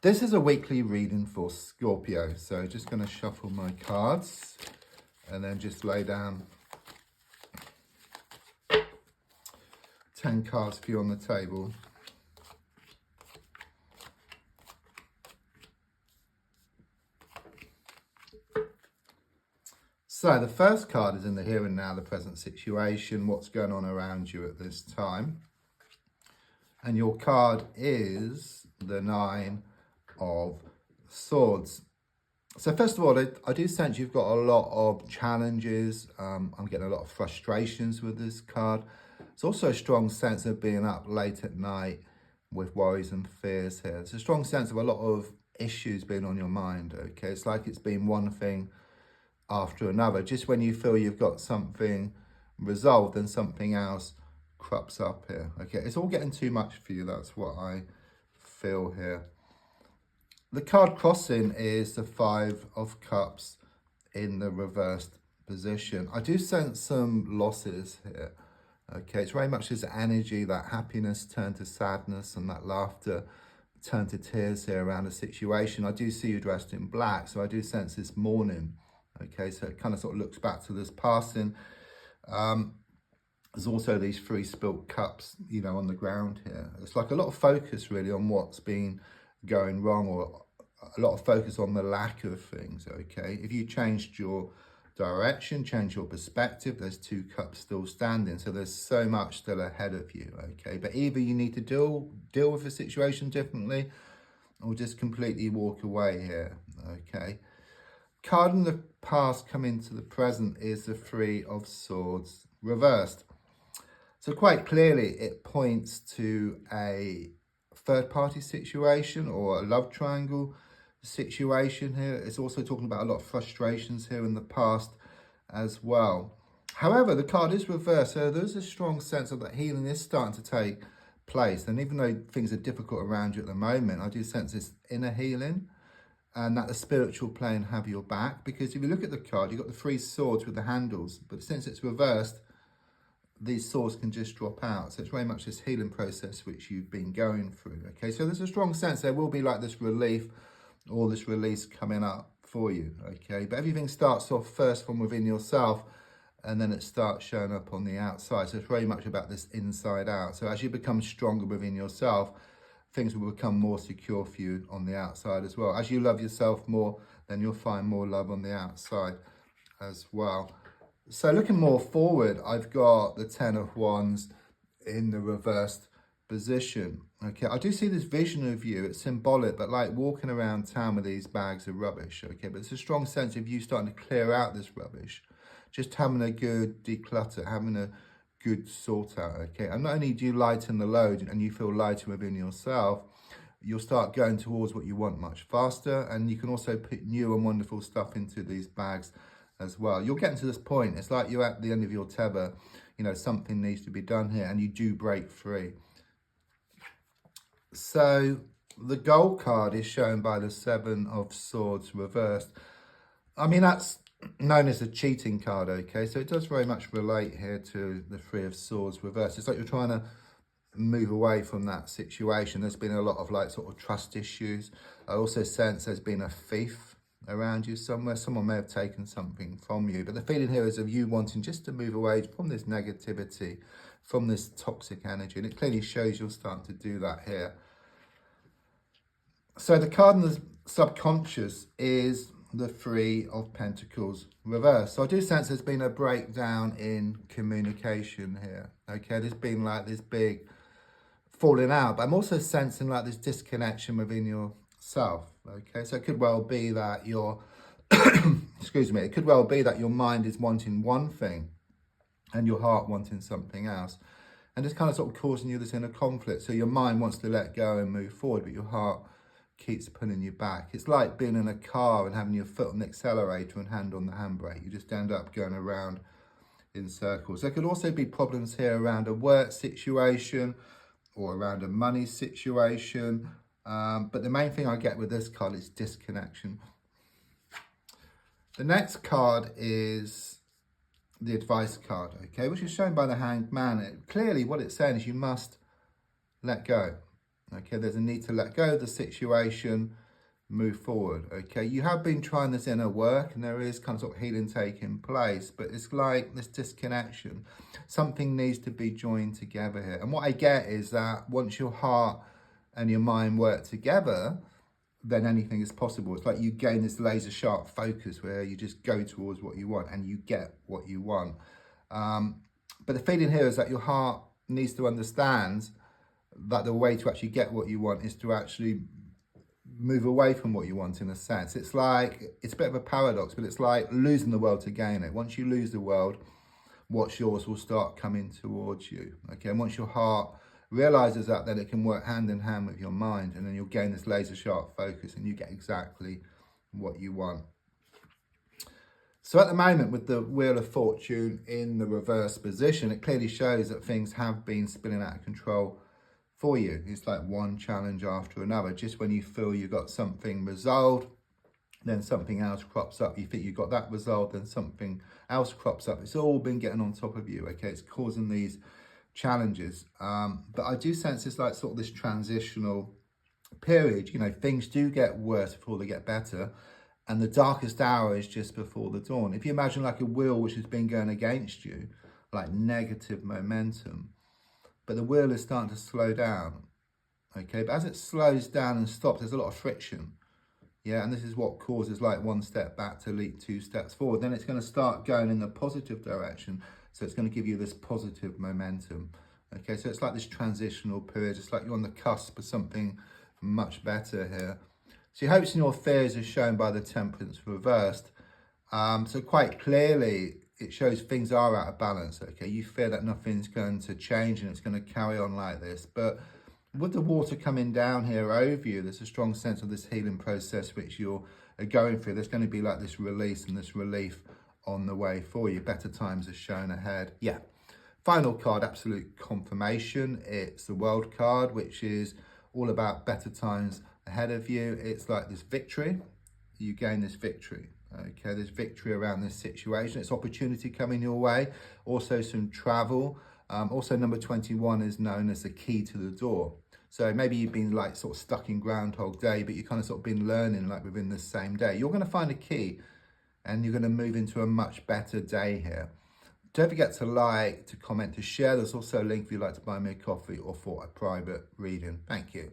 This is a weekly reading for Scorpio. So just going to shuffle my cards and then just lay down 10 cards for you on the table. So the first card is in the here and now, the present situation, what's going on around you at this time. And your card is the Nine of Swords. So first of all, I do sense you've got a lot of challenges. I'm getting a lot of frustrations with this card. It's also a strong sense of being up late at night with worries and fears here. It's a strong sense of a lot of issues being on your mind, okay? It's like it's been one thing after another. Just when you feel you've got something resolved, then something else crops up here, okay? It's all getting too much for you. That's what I feel here. The card crossing is the Five of Cups in the reversed position. I do sense some losses here, okay? It's very much this energy, that happiness turned to sadness and that laughter turned to tears here around the situation. I do see you dressed in black, so I do sense this mourning, okay? So it kind of sort of looks back to this passing. There's also these 3 spilt cups, you know, on the ground here. It's like a lot of focus really on what's been going wrong, or a lot of focus on the lack of things, okay? If you changed your direction, change your perspective, there's 2 cups still standing. So there's so much still ahead of you, okay? But either you need to deal with the situation differently or just completely walk away here, okay? Card in the past coming to the present is the Three of Swords reversed. So quite clearly it points to a third-party situation or a love triangle situation here. It's also talking about a lot of frustrations here in the past as well. However, the card is reversed, so there's a strong sense of that healing is starting to take place. And even though things are difficult around you at the moment, I do sense this inner healing and that the spiritual plane have your back. Because if you look at the card, you've got the 3 swords with the handles, but since it's reversed, these swords can just drop out. So it's very much this healing process which you've been going through, okay? So there's a strong sense there will be like this relief or this release coming up for you, okay? But everything starts off first from within yourself and then it starts showing up on the outside. So it's very much about this inside out. So as you become stronger within yourself, things will become more secure for you on the outside as well. As you love yourself more, then you'll find more love on the outside as well. So looking more forward, I've got the 10 of Wands in the reversed position. Okay, I do see this vision of you. It's symbolic, but like walking around town with these bags of rubbish. Okay, but it's a strong sense of you starting to clear out this rubbish. Just having a good declutter, having a good sort out. Okay, and not only do you lighten the load and you feel lighter within yourself, you'll start going towards what you want much faster. And you can also put new and wonderful stuff into these bags as well. You're getting to this point. It's like you're at the end of your tether. You know, something needs to be done here and you do break free. So the gold card is shown by the 7 of Swords reversed. I mean, that's known as a cheating card, okay? So it does very much relate here to the 3 of Swords reversed. It's like you're trying to move away from that situation. There's been a lot of like sort of trust issues. I also sense there's been a thief around you somewhere. Someone may have taken something from you, but the feeling here is of you wanting just to move away from this negativity, from this toxic energy, and it clearly shows you're starting to do that here. So the card in the subconscious is the 3 of Pentacles reversed. So I do sense there's been a breakdown in communication here, okay? There's been like this big falling out, but I'm also sensing like this disconnection within yourself, okay? So it could well be that your excuse me, it could well be that your mind is wanting one thing and your heart wanting something else, and it's kind of sort of causing you this inner conflict. So your mind wants to let go and move forward, but your heart keeps pulling you back. It's like being in a car and having your foot on the accelerator and hand on the handbrake. You just end up going around in circles. There could also be problems here around a work situation or around a money situation. But the main thing I get with this card is disconnection. The next card is the advice card, okay, which is shown by the Hanged Man. Clearly what it's saying is you must let go, Okay, there's a need to let go of the situation, move forward. Okay, you have been trying this inner work and there is kind of, sort of healing taking place, but it's like this disconnection. Something needs to be joined together here. And what I get is that once your heart and your mind work together, then anything is possible. It's like you gain this laser sharp focus where you just go towards what you want and you get what you want. But the feeling here is that your heart needs to understand that the way to actually get what you want is to actually move away from what you want, in a sense. It's like, it's a bit of a paradox, but it's like losing the world to gain it. Once you lose the world, what's yours will start coming towards you. Okay, and once your heart realizes that, then it can work hand in hand with your mind, and then you'll gain this laser sharp focus and you get exactly what you want. So at the moment, with the Wheel of Fortune in the reverse position, it clearly shows that things have been spinning out of control for you. It's like one challenge after another. Just when you feel you've got something resolved, then something else crops up. You think you've got that resolved, then something else crops up. It's all been getting on top of you, okay? It's causing these challenges. But I do sense it's like sort of this transitional period. You know, things do get worse before they get better. And the darkest hour is just before the dawn. If you imagine like a wheel which has been going against you, like negative momentum, but the wheel is starting to slow down, okay? But as it slows down and stops, there's a lot of friction, yeah? And this is what causes like one step back to leap 2 steps forward. Then it's going to start going in the positive direction, so it's going to give you this positive momentum, okay? So it's like this transitional period. It's like you're on the cusp of something much better here. So your hopes and your fears are shown by the Temperance reversed. So quite clearly, it shows things are out of balance, okay? You fear that nothing's going to change and it's going to carry on like this. But with the water coming down here over you, there's a strong sense of this healing process which you're going through. There's going to be like this release and this relief on the way for you. Better times are shown ahead. Yeah. Final card, absolute confirmation. It's the World card, which is all about better times ahead of you. It's like this victory. You gain this victory. Okay, there's victory around this situation. It's opportunity coming your way. Also some travel. Also number 21 is known as the key to the door. So maybe you've been like sort of stuck in Groundhog Day, but you kind of sort of been learning like within the same day. You're going to find a key and you're going to move into a much better day here. Don't forget to like, to comment, to share. There's also a link if you'd like to buy me a coffee or for a private reading. Thank you.